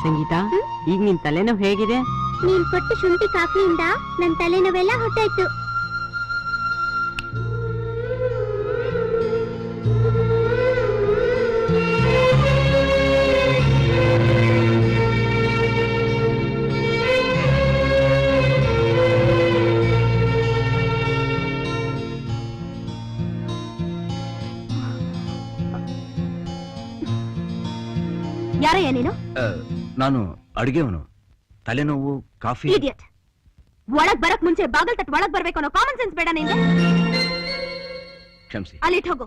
ಸಂಗೀತ, ಈಗ ನಿನ್ ತಲೆನೋವು ಹೇಗಿದೆ? ನೀನ್ ಕೊಟ್ಟು ಶುಂಠಿ ಕಾಫಿಯಿಂದ ನನ್ ತಲೆನೋವೆಲ್ಲ ಹೊಟ್ಟಾಯ್ತು. ಯಾರಯ್ಯ ನೀನು? ನಾನು ಅಡುಗೆವನು. ತಲೆನೋವು, ಕಾಫಿ. ಇಡಿಯಟ್. ಒಳಗ್ ಬರಕ್ ಮುಂಚೆ ಬಾಗಲ್ ತಟ್ ಒಳಗ್ ಬರ್ಬೇಕು ಅನ್ನೋ ಕಾಮನ್ ಸೆನ್ಸ್ ಬೇಡ ನಿಂಗೆ? ಕ್ಷಮಿಸಿ. ಅಲ್ಲಿಟ್ ಹೋಗು.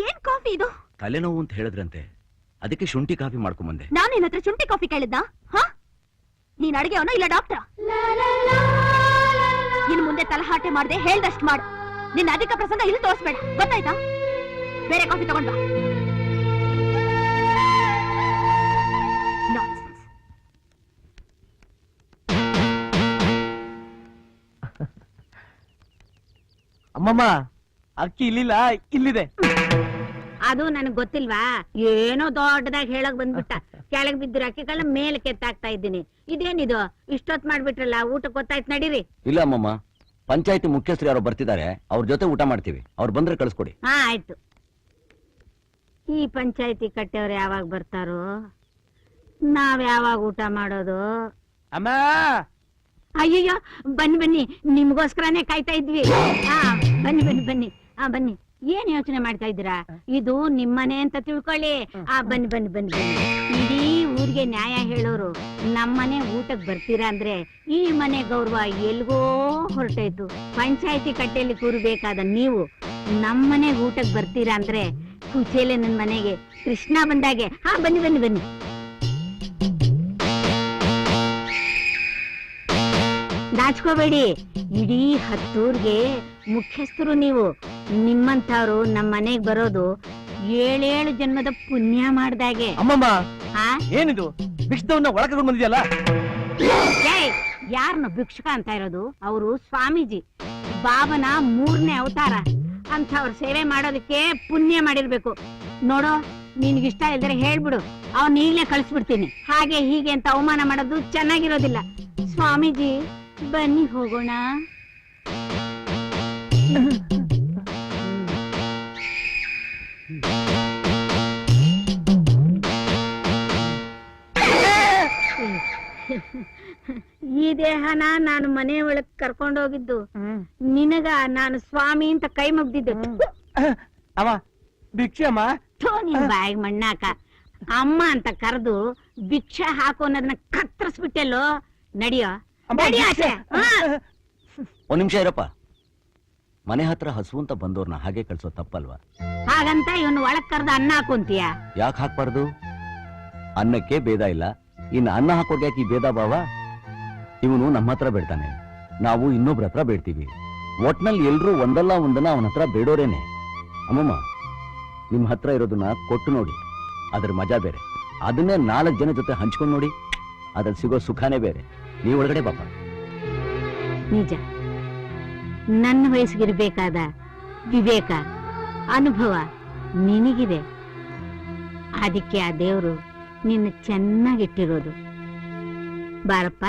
ಏನ್ ಕಾಫಿ ಇದು? ತಲೆನೋವು ಅಂತ ಹೇಳಿದ್ರಂತೆ, ಅದಕ್ಕೆ ಶುಂಠಿ ಕಾಫಿ ಮಾಡ್ಕೊಂಬಂದೆ. ನಾನು ನಿನ್ನ ಹತ್ರ ಶುಂಠಿ ಕಾಫಿ ಕೇಳಿದ್ದ? ನೀನ್ ಅಡಿಗೆ ಅವನ ಇಲ್ಲ ಡಾಕ್ಟರ್? ಇನ್ನು ಮುಂದೆ ತಲಹಾಟೆ ಮಾಡದೆ ಹೇಳ್ದಷ್ಟು ಮಾಡು. ನಿನ್ನ ಅಧಿಕ ಪ್ರಸಂಗ ಇಲ್ಲಿ ತೋರಿಸ್ಬೇಡ, ಗೊತ್ತಾಯ್ತಾ? ಬೇರೆ ಕಾಫಿ ತಗೊಂಡ್ ಬಾ. ಅಮ್ಮಮ್ಮ, ಅಕ್ಕಿ ಇಲ್ಲಿಲ್ಲ, ಇಲ್ಲಿದೆ. ಅದು ನನಗ್ ಗೊತ್ತಿಲ್ವಾ? ಏನೋ ದೊಡ್ಡದಾಗಿ ಹೇಳಕ್ ಬಂದ್ಬಿಟ್ಟ. ಕೆಳಗ್ ಬಿದ್ದಿರೋ ಅಕ್ಕಿಗಳನ್ನ ಮೇಲೆ ಕೆತ್ತಾಕ್ತಾ ಇದ್ದೀನಿ. ಇದೇನಿದು ಇಷ್ಟೊತ್ ಮಾಡ್ಬಿಟ್ರಲ್ಲ? ಊಟಕ್ಕೆ ಗೊತ್ತಾಯ್ತು, ನಡೀರಿ. ಇಲ್ಲ ಅಮ್ಮಮ್ಮ, ಪಂಚಾಯತಿ ಮುಖ್ಯಸ್ಥರು ಯಾರೋ ಬರ್ತಿದ್ದಾರೆ, ಅವ್ರ ಜೊತೆ ಊಟ ಮಾಡ್ತೀವಿ. ಅವ್ರು ಬಂದ್ರೆ ಕಳಿಸ್ಕೊಡಿ. ಹಾ ಆಯ್ತು. ಈ ಪಂಚಾಯತಿ ಕಟ್ಟೆಯವ್ರು ಯಾವಾಗ ಬರ್ತಾರೋ? ನಾವ್ ಯಾವಾಗ ಊಟ ಮಾಡೋದು? ಅಮ್ಮ, ಅಯ್ಯಯ್ಯೋ, ಬನ್ನಿ ಬನ್ನಿ, ನಿಮ್ಗೋಸ್ಕರನೇ ಕಾಯ್ತಾ ಇದ್ವಿ. ಹಾ ಬನ್ನಿ ಬನ್ನಿ ಬನ್ನಿ. ಬನ್ನಿ. ಏನ್ ಯೋಚನೆ ಮಾಡ್ತಾ ಇದ್ದೀರಾ? ಇದು ನಿಮ್ಮನೆ ಅಂತ ತಿಳ್ಕೊಳ್ಳಿ. ಬನ್ನಿ ಬನ್ನಿ ಬನ್ನಿ ಬನ್ನಿ. ಇಡೀ ಊರಿಗೆ ನ್ಯಾಯ ಹೇಳೋರು ನಮ್ಮನೆ ಊಟಕ್ ಬರ್ತೀರಾ ಅಂದ್ರೆ ಈ ಮನೆ ಗೌರವ ಎಲ್ಗೋ ಹೊರಟೋಯ್ತು. ಪಂಚಾಯತಿ ಕಟ್ಟೆಯಲ್ಲಿ ಕೂರ್ಬೇಕಾದ ನೀವು ನಮ್ಮನೆ ಊಟಕ್ ಬರ್ತೀರಾ ಅಂದ್ರೆ ಕುಚೇಲೆ ನನ್ ಮನೆಗೆ ಕೃಷ್ಣ ಬಂದಾಗೆ. ಬನ್ನಿ ಬನ್ನಿ ಬನ್ನಿ. ನಾಚ್ಕೋಬೇಡಿ, ಇಡೀ ಹತ್ತೂರ್ಗೆ ಮುಖ್ಯಸ್ಥರು ನೀವು. ನಿಮ್ಮಂತವ್ರು ನಮ್ಮ ಮನೆಗ್ ಬರೋದು 7 ಜನ್ಮದ ಪುಣ್ಯ ಮಾಡ್ದಾಗೆ. ಅಮ್ಮಮ್ಮ, ಏನಿದು ಭಿಕ್ಷದವನ್ನ ಒಳಗೆ ಬಂದಿದ್ಯಲ್ಲ? ಯಾರನ್ನ ಭಿಕ್ಷಕ ಅಂತ ಇರೋದು? ಅವರು ಸ್ವಾಮೀಜಿ, ಬಾಬನ 3ನೇ ಅವತಾರ. ಅಂತವ್ರ ಸೇವೆ ಮಾಡೋದಕ್ಕೆ ಪುಣ್ಯ ಮಾಡಿರ್ಬೇಕು. ನೋಡೋ, ನಿನ್ಗಿಷ್ಟ ಇಲ್ದರೆ ಹೇಳ್ಬಿಡು, ಅವ್ನ ಈಗ್ಲೇ ಕಳಿಸ್ಬಿಡ್ತೀನಿ. ಹಾಗೆ ಹೀಗೆ ಅಂತ ಅವಮಾನ ಮಾಡೋದು ಚೆನ್ನಾಗಿರೋದಿಲ್ಲ. ಸ್ವಾಮೀಜಿ, ಬನ್ನಿ ಹೋಗೋಣ. ಈ ದೇಹನ ನಾನು ಮನೆ ಒಳಗ್ ಕರ್ಕೊಂಡೋಗಿದ್ದು ನಿನಗ ನಾನು ಸ್ವಾಮಿ ಅಂತ ಕೈ ಮುಗ್ದಿದ್ದು. ಅಮ್ಮ, ಭಿಕ್ಷೆ ಅಮ್ಮ. ನಿನ್ ಬಾಯಿಗೆ ಮಣ್ಣಾಕ. ಅಮ್ಮ ಅಂತ ಕರೆದು ಭಿಕ್ಷೆ ಹಾಕು ಅನ್ನೋದನ್ನ ಕತ್ತರಿಸ್ಬಿಟ್ಟೆಲ್ಲೋ. ನಡಿಯೋ ನಡಿಯಾಚೆ. ಒಂದ್ ನಿಮಿಷ ಇರಪ್ಪ. ಮನೆ ಹತ್ರ ಹಸು ಅಂತ ಬಂದವ್ರನ್ನ ಹಾಗೆ ಕಳ್ಸೋ ತಪ್ಪಲ್ವಾ? ಹಾಗಂತ ಇವನು ಒಳಗ್ ಕರೆದು ಅನ್ನ ಹಾಕೊಂತೀಯ? ಯಾಕೆ ಹಾಕ್ಬಾರ್ದು? ಅನ್ನಕ್ಕೆ ಭೇದ ಇಲ್ಲ, ಇನ್ನು ಅನ್ನ ಹಾಕೋಕೆ ಯಾಕೆ ಈ ಭೇದ ಭಾವ? ಇವನು ನಮ್ಮ ಹತ್ರ ಬೇಡ್ತಾನೆ, ನಾವು ಇನ್ನೊಬ್ರ ಹತ್ರ ಬೇಡ್ತೀವಿ. ಒಟ್ನಲ್ಲಿ ಎಲ್ರೂ ಒಂದಲ್ಲ ಒಂದನ್ನ ಅವನ ಹತ್ರ ಬೇಡೋರೇನೆ. ಅಮ್ಮಮ್ಮ, ನಿಮ್ ಹತ್ರ ಇರೋದನ್ನ ಕೊಟ್ಟು ನೋಡಿ, ಅದ್ರ ಮಜಾ ಬೇರೆ. ಅದನ್ನೇ 4 ಜನ ಜೊತೆ ಹಂಚ್ಕೊಂಡು ನೋಡಿ, ಅದ್ರಲ್ಲಿ ಸಿಗೋ ಸುಖಾನೇ ಬೇರೆ. ನೀವ್ ಒಳಗಡೆ ಬಾಪ. ನಿಜ, ನನ್ನ ವಯಸ್ಸಿಗಿರ್ಬೇಕಾದ ವಿವೇಕ, ಅನುಭವ ನಿನಗಿದೆ. ಅದಕ್ಕೆ ಆ ದೇವರು ನಿನ್ನ ಚೆನ್ನಾಗಿಟ್ಟಿರೋದು. ಬಾರಪ್ಪ.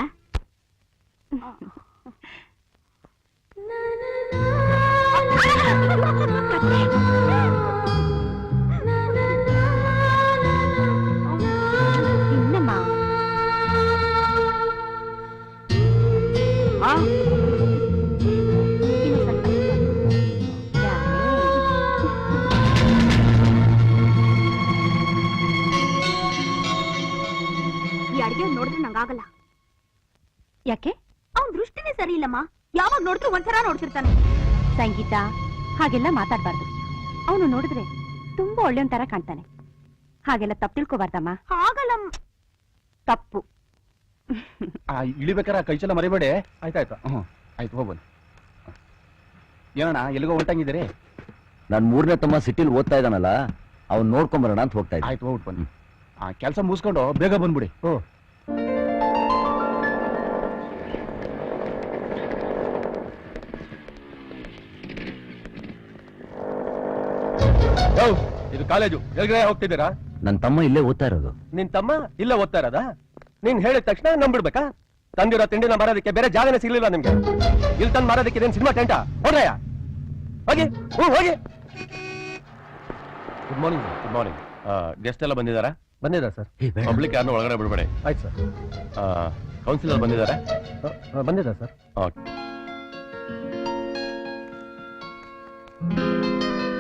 ಈ ಅಡಿಗೆ ನೋಡಿದ್ರೆ ನಂಗಾಗಲ್ಲ. ಯಾಕೆ? ಅವನ್ ದೃಷ್ಟಿನೇ ಸರಿ ಇಲ್ಲಮ್ಮ. ಯಾವಾಗ ನೋಡಿದ್ರು ಒಂದ್ಸಲ ನೋಡ್ತಿರ್ತಾನೆ. ಸಂಗೀತ, ಹಾಗೆಲ್ಲ ಮಾತಾಡ್ಬಾರ್ದು. ಅವನು ನೋಡಿದ್ರೆ ತುಂಬಾ ಒಳ್ಳೆಯ ತರ ಕಾಣ್ತಾನೆ. ಹಾಗೆಲ್ಲ ತಪ್ಪು ತಿಳ್ಕೋಬಾರ್ದಮ್ಮ. ಹಾಗಲ್ಲ, ತಪ್ಪು. ಇಳಿಬೇಕಾರ ಕೈಚಲ ಮರಿಬೇಡಿ. ಆಯ್ತಾಯ್ತು. ಆಯ್ತು, ಹೋಗ್ಬನ್ನಿ. ಏನಣ್ಣ, ಎಲ್ಲಿಗೋ ಹೊಂಟಂಗಿದ್ದೀರಿ? ನನ್ 3ನೇ ತಮ್ಮ ಸಿಟಿಲ್ ಓದ್ತಾ ಇದ್ದಾನಲ್ಲ, ಅವ್ನ್ ನೋಡ್ಕೊಂಬರೋಣ ಅಂತ ಹೋಗ್ತಾ ಇದ್ದೆ. ಆಯ್ತು, ಹೋಗ್ಬಿಟ್ಟು ಬನ್ನಿ. ಕೆಲಸ ಮುಗಿಸ್ಕೊಂಡು ಬೇಗ ಬಂದ್ಬಿಡಿ. ಇದು ಕಾಲೇಜು ಎಲ್ಗಡೆ ಹೋಗ್ತಿದ್ದೀರಾ? ನನ್ನ ತಮ್ಮ ಇಲ್ಲೇ ಓದ್ತಾ ಇರೋದು. ನಿನ್ ತಮ್ಮ ಇಲ್ಲ ಓದ್ತಾ ಇರೋದಾ? ನೀನ್ ಹೇಳಿದ ತಕ್ಷಣ ನಂಬಿಡ್ಬೇಕಾ? ತಂದಿರೋ ತಿಂಡಿನ ಮಾರೋದಕ್ಕೆ ಬೇರೆ ಜಾಗನೇ ಸಿಗ್ಲಿಲ್ಲ ನಿಮ್ಗೆ. ಇಲ್ಲಿ ತಂದು ಮಾರೋದಕ್ಕೆ ಇದೇನು ಸಿನಿಮಾ ಟೆಂಟಾ? ಹೊಡ್ರಯ್ಯ ಹೋಗಿ. ಹೋಗಿ. Good morning. Good morning. Guest ಎಲ್ಲ ಬಂದಿದ್ದಾರಾ? ಬಂದಿದ್ದಾರೆ ಸರ್. ಪಬ್ಲಿಕ್ ಯಾರನ್ನೂ ಒಳಗಡೆ ಬಿಡಬೇಡಿ. ಆಯ್ತು ಸರ್. ಕೌನ್ಸಿಲರ್ ಬಂದಿದ್ದಾರೆ? ಬಂದಿದ್ದಾರೆ sir. Okay.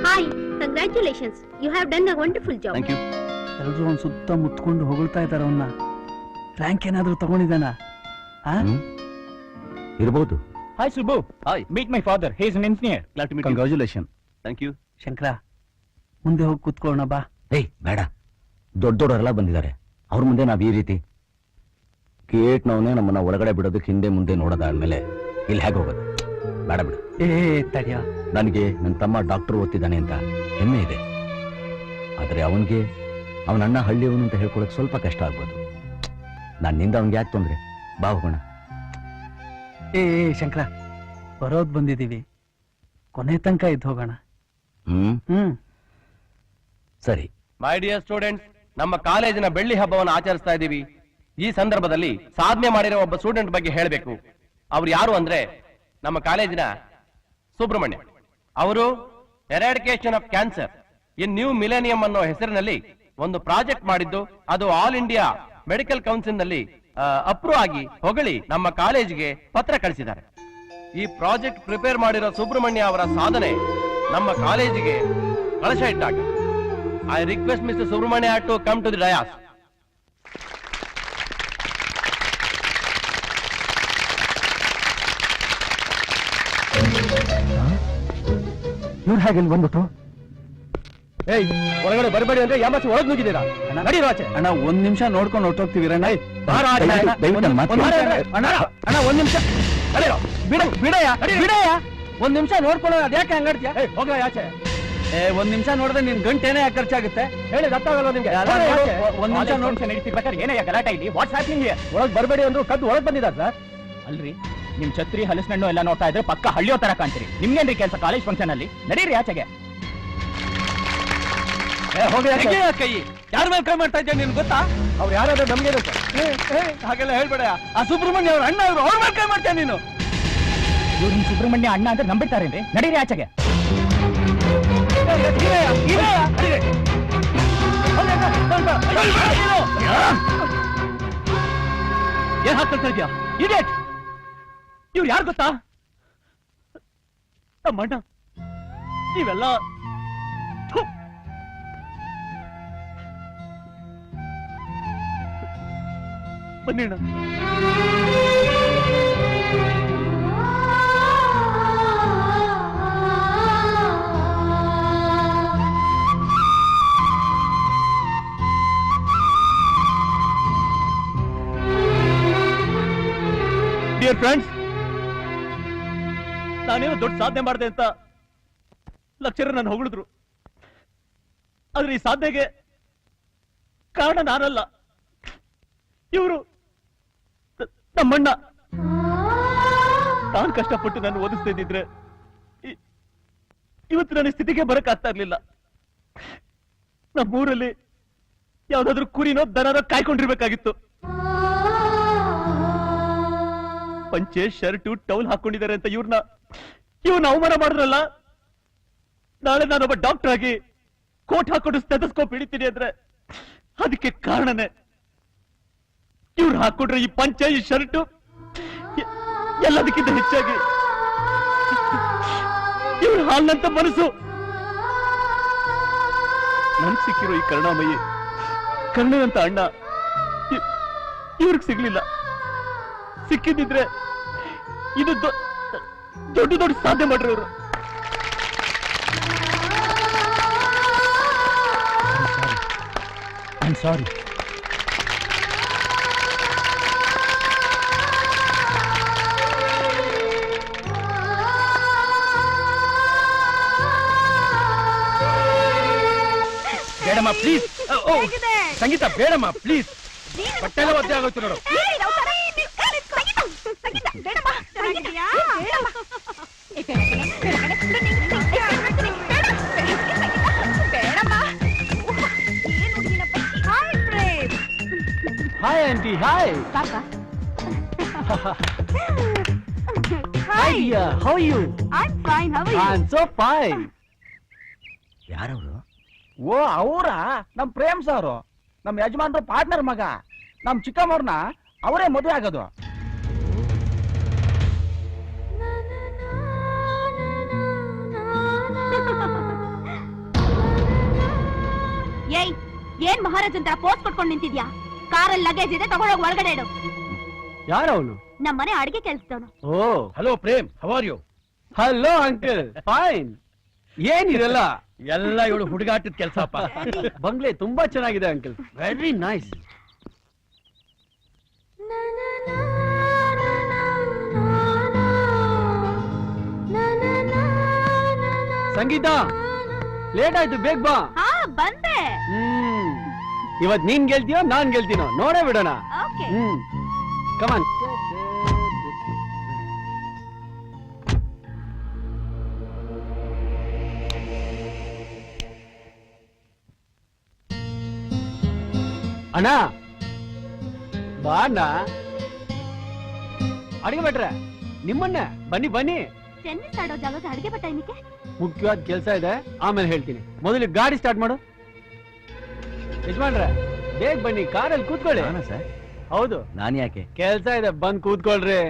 Hi, congratulations, you have done a wonderful job. Thank you. ಎಲ್ರು ಒಂದ್ ಸುತ್ತ ಮುತ್ಕೊಂಡು ಹೊಗಳ್ತಾ ಇದಾರೆ ಅವನ್ನ. ರ್ಯಾಂಕ್ ಏನಾದ್ರೂ ತಗೊಂಡಿದ್ದಾನ? ಇರ್ಬೋದು. Hi Subbu. Hi. Meet my father. He is an engineer. Glad to meet you. Congratulation. Thank you. Shankara, ಮುಂದೆ ಹೋಗಿ ಕೂತ್ಕೊಳ್ಳೋಣ ಬಾ. ಏಯ್ ಬೇಡ, ದೊಡ್ಡವರೆಲ್ಲ ಬಂದಿದ್ದಾರೆ, ಅವ್ರ ಮುಂದೆ ನಾವ್ ಈ ರೀತಿ ಗೇಟ್ನವನೇ ನಮ್ಮನ್ನ ಒಳಗಡೆ ಬಿಡೋದಕ್ಕೆ ಹಿಂದೆ ಮುಂದೆ ನೋಡೋದಾದ್ಮೇಲೆ ಇಲ್ಲಿ ಹೇಗೆ ಹೋಗೋದು? ಬೇಡ ಬಿಡು. ತಡಿಯ, ನನಗೆ ನನ್ನ ತಮ್ಮ ಡಾಕ್ಟರ್ ಓದ್ತಿದ್ದಾನೆ ಅಂತ ಹೆಮ್ಮೆ ಇದೆ, ಆದ್ರೆ ಅವನಿಗೆ ಅವನ ಅಣ್ಣ ಹಳ್ಳಿಯವನು ಅಂತ ಹೇಳ್ಕೊಳಕ್ ಸ್ವಲ್ಪ ಕಷ್ಟ ಆಗ್ಬೋದು. ನನ್ನಿಂದ ಅವನಿಗೆ ಯಾಕೆ ತೊಂದ್ರೆ? ಬಾ ಹೋಗೋಣ. ಶಂಕರ, ಬರೋದ್ ಬಂದಿದೀವಿ, ಕೊನೆ ತನಕ ಇದ್ದು ಹೋಗೋಣ. ಸರಿ. ಮೈ ಡಿಯರ್ ಸ್ಟೂಡೆಂಟ್ಸ್, ನಮ್ಮ ಕಾಲೇಜಿನ ಬೆಳ್ಳಿ ಹಬ್ಬವನ್ನು ಆಚರಿಸ್ತಾ ಇದ್ದೀವಿ. ಈ ಸಂದರ್ಭದಲ್ಲಿ ಸಾಧನೆ ಮಾಡಿರೋ ಒಬ್ಬ ಸ್ಟೂಡೆಂಟ್ ಬಗ್ಗೆ ಹೇಳಬೇಕು. ಅವ್ರು ಯಾರು ಅಂದ್ರೆ ನಮ್ಮ ಕಾಲೇಜಿನ ಸುಬ್ರಹ್ಮಣ್ಯ. ಅವರು eradication of cancer in new millennium ಅನ್ನೋ ಹೆಸರಿನಲ್ಲಿ ಒಂದು ಪ್ರಾಜೆಕ್ಟ್ ಮಾಡಿದ್ದು, ಅದು ಆಲ್ ಇಂಡಿಯಾ ಮೆಡಿಕಲ್ ಕೌನ್ಸಿಲ್ ನಲ್ಲಿ ಅಪ್ರೂವ್ ಆಗಿ ಹೊಗಳಿ ನಮ್ಮ ಕಾಲೇಜಿಗೆ ಪತ್ರ ಕಳಿಸಿದ್ದಾರೆ. ಈ ಪ್ರಾಜೆಕ್ಟ್ ಪ್ರಿಪೇರ್ ಮಾಡಿರೋ ಸುಬ್ರಹ್ಮಣ್ಯ ಅವರ ಸಾಧನೆ ನಮ್ಮ ಕಾಲೇಜಿಗೆ ಕಳಶ ಇಟ್ಟಾಗ. I request Mr. Subramania to come to the dais. ಇವ್ರು ಹೇಗೆ ಇಲ್ಲಿ ಬಂದ್ಬಿಟ್ಟು? ಏಯ್, ಒಳಗಡೆ ಬರಬೇಡಿ ಅಂದ್ರೆ ಯಾಮಾಚೆ ಒಳಗ್ ನುಗ್ಗಿದ್ದೀರಾ? ನಡೀರೋ ಆಚೆ. ಅಣ್ಣ, ಒಂದ್ ನಿಮಿಷ ನೋಡ್ಕೊಂಡು ಹೊರಟೋಗ್ತೀವಿ. ಅಣ್ಣ ಒಂದ್ ನಿಮಿಷ ಬಿಡಯ್ಯ. ಒಂದ್ ನಿಮಿಷ ನೋಡ್ಕೊಳ್ಳೋ, ಅದ್ಯಾಕೆ ಹಂಗಾಡ್ತೀಯ? ಹೋಗ್ಲ ಆಚೆ. ಒಂದ್ ನಿಮಿಷ ನೋಡಿದ್ರೆ ನಿನ್ ಗಂಟೆನೇ ಯಾಕೆ ಖರ್ಚಾಗುತ್ತೆ? ಹೇಳಿ ಗೊತ್ತಾಗಲ್ಲ ನಿಮ್ಗೆ. ಒಂದ್ ನಿಮಿಷ ನೋಡ್ಕೊಂಡು ನಡೀತಿರ್ಬೇಕಾದ್ರೆ ಏನೇ ಗಲಾಟೆ ಇಲ್ಲಿ? What's happening? ಒಳಗ್ ಬರಬೇಡಿ ಅಂದ್ರು ಕದ್ದು ಒಳಗ್ ಬಂದಿದ್ದಾರೆ ಸರ್. ಅಲ್ರಿ, ನಿಮ್ ಛತ್ರಿ ಹಲಸಿನಣ್ಣು ಎಲ್ಲ ನೋಡ್ತಾ ಇದ್ರೆ ಪಕ್ಕ ಹಳ್ಳಿಯೋ ತರ ಕಾಣ್ತೀರಿ. ನಿಮ್ಗೇನ್ರಿ ಕೆಲಸ ಕಾಲೇಜ್ ಫಂಕ್ಷನ್ ಅಲ್ಲಿ? ನಡೀರಿ ಆಚೆಗೆ. ಹೋಗಿ ಕೈ ಯಾರ ಮೇಲೆ ಕೈ ಮಾಡ್ತಾ ಇದ್ಯಾ? ನಿನ್ ಗೊತ್ತಾ? ಅವ್ರು ಯಾರಾದ್ರೂ ನಮ್ಗೆ ಹಾಗೆಲ್ಲ ಹೇಳ್ಬೇಡ. ಆ ಸುಬ್ರಹ್ಮಣ್ಯ ಅವ್ರ ಅಣ್ಣ, ಅವ್ರ ಮೇಲೆ ಕೈ ಮಾಡ್ತೀಯ ನೀನು? ಇವ್ರು ನಿಮ್ ಸುಬ್ರಹ್ಮಣ್ಯ ಅಣ್ಣ ಅಂದ್ರೆ ನಂಬಿಡ್ತಾರೇನ್ರಿ? ನಡೀರಿ ಆಚೆಗೆ. ಏನ್ ಹಾಕ್ತಾ ಇದ್ಯಾ? ಇಡಿಯಟ್! ಇವ್ರು ಯಾರು ಗೊತ್ತಾ? ನಮ್ಮಣ್ಣ. ಇವೆಲ್ಲ ಬನ್ನಿಣ್ಣ. ಡಿಯರ್ ಫ್ರೆಂಡ್ಸ್, ನಾನೇನೋ ದೊಡ್ಡ ಸಾಧನೆ ಮಾಡಿದೆ ಅಂತ ಲೆಕ್ಚರರ್ ನನ್ನ ಹೊಗಳಿದ್ರು. ಆದ್ರೆ ಈ ಸಾಧನೆಗೆ ಕಾರಣ ನಾನಲ್ಲ, ಇವರು ನಮ್ಮಣ್ಣ. ತಾನು ಕಷ್ಟಪಟ್ಟು ನಾನು ಓದಿಸ್ತಾ ಇದ್ದಿದ್ರೆ ಇವತ್ತು ನನ್ನ ಸ್ಥಿತಿಗೆ ಬರಕ್ ಆಗ್ತಾ ಇರ್ಲಿಲ್ಲ. ನಮ್ಮೂರಲ್ಲಿ ಯಾವ್ದಾದ್ರು ಕುರಿನೋ ದನನೋ ಕಾಯ್ಕೊಂಡಿರ್ಬೇಕಾಗಿತ್ತು. ಪಂಚೆ ಶರ್ಟು ಟೌಲ್ ಹಾಕೊಂಡಿದ್ದಾರೆ ಅಂತ ಇವ್ರನ್ನ ಅವಮಾನ ಮಾಡಿದ್ರಲ್ಲ. ನಾಳೆ ನಾನೊಬ್ಬ ಡಾಕ್ಟರ್ ಆಗಿ ಕೋಟ್ ಹಾಕೊಂಡು ಸ್ಟೆಥೋಸ್ಕೋಪ್ ಹಿಡಿತೀನಿ ಅಂದ್ರೆ ಅದಕ್ಕೆ ಕಾರಣನೇ ಇವ್ರು ಹಾಕೊಂಡ್ರೆ ಈ ಪಂಚೆ, ಈ ಶರ್ಟು, ಎಲ್ಲದಕ್ಕಿಂತ ಹೆಚ್ಚಾಗಿ ಇವ್ರ ಹಾಲ್ನಂತ ಮನಸ್ಸು. ನನ್ ಸಿಕ್ಕಿರೋ ಈ ಕರುಣಾಮಯಿ ಕರ್ಣನಂತ ಅಣ್ಣ ಇವ್ರಿಗೆ ಸಿಗ್ಲಿಲ್ಲ. ಸಿಕ್ಕಿದ್ರೆ ಇದು ದೊಡ್ಡ ದೊಡ್ಡ ಸಾಧನೆ ಮಾಡ್ರಿ ಅವರು. I'm sorry. ಬೇಡಮ್ಮ ಪ್ಲೀಸ್. ಸಂಗೀತ ಬೇಡಮ್ಮ ಪ್ಲೀಸ್. ಬಟ್ಟೆ ಎಲ್ಲ ಒದ್ದೆ ಆಗೋಯ್ತು ನೋಡು. ಆಂಟಿ ಹಾಯ್ ಸಾಕಾ hi dear how you I'm fine. How are I you? Am so fine. ಯಾರವರು? ಓ ಅವರ ನಮ್ ಪ್ರೇಮ್ ಸಾರು ನಮ್ ಯಜಮಾನ್ರ ಪಾರ್ಟ್ನರ್ ಮಗ ನಮ್ ಚಿಕ್ಕಮ್ಮವ್ರನ್ನ ಅವರೇ ಮದುವೆ ಆಗೋದು. ಏಯ್ ಏನ್ ಮಹಾರಾಜ್ ಅಂತ ಪೋಸ್ ಕೊಟ್ಕೊಂಡು ನಿಂತಿದ್ಯಾ? ಕಾರಲ್ಲಿ ಲಗೇಜ್ ಇದೆ, ತಗೊಂಡೋಗಿ ಒಳಗಡೆ ಇಡು. ಯಾರವನು? ನಮ್ಮನೆ ಅಡಿಗೆ ಕೆಲ್ಸದವನು. ಓ hello Prem, how are you? Hello uncle fine. ಏನಿದೆಲ್ಲ? ಎಲ್ಲ ಇವಳು ಹುಡುಗಾಟದ ಕೆಲಸಪ್ಪ. ಬಂಗ್ಲೆ ತುಂಬಾ ಚೆನ್ನಾಗಿದೆ uncle, very nice. Sangeeta late ಆಯ್ತು, ಬೇಗ ಬಾ. ಹಾ ಬಂದೆ. ಇವತ್ ನೀನ್ ಗೆಲ್ತೀಯೋ ನಾನ್ ಗೆಲ್ತೀನೋ ನೋಡೇ ಬಿಡೋಣ. ಓಕೆ. ಕಮಾನ್. ಅಣ್ಣ ಬಾ ಅಣ್ಣ. ಅಡಿಗೆ ಬಿಟ್ರೆ ನಿಮ್ಮನ್ನ ಬನ್ನಿ ಬನ್ನಿ. ಟೆನ್ನಿಸ್ ಆಡೋ ಜಾಗಕ್ಕೆ ಅಡಿಗೆ ಭಟ್ಟ ಏನಕ್ಕೆ? ಮುಖ್ಯವಾದ ಕೆಲಸ ಇದೆ, ಆಮೇಲೆ ಹೇಳ್ತೀನಿ. ಮೊದಲು ಗಾಡಿ ಸ್ಟಾರ್ಟ್ ಮಾಡು. ಯಜಮಾನ್ರೆ ಬೇಗ ಬನ್ನಿ, ಕಾರಲ್ಲಿ ಕೂತ್ಕೊಳ್ಳಿ. ನಾನಾ ಸರ್? ಹೌದು, ನಾನ್ ಯಾಕೆ? ಕೆಲ್ಸ ಇದೆ, ಬಂದ್ ಕೂತ್ಕೊಳ್ರಿ.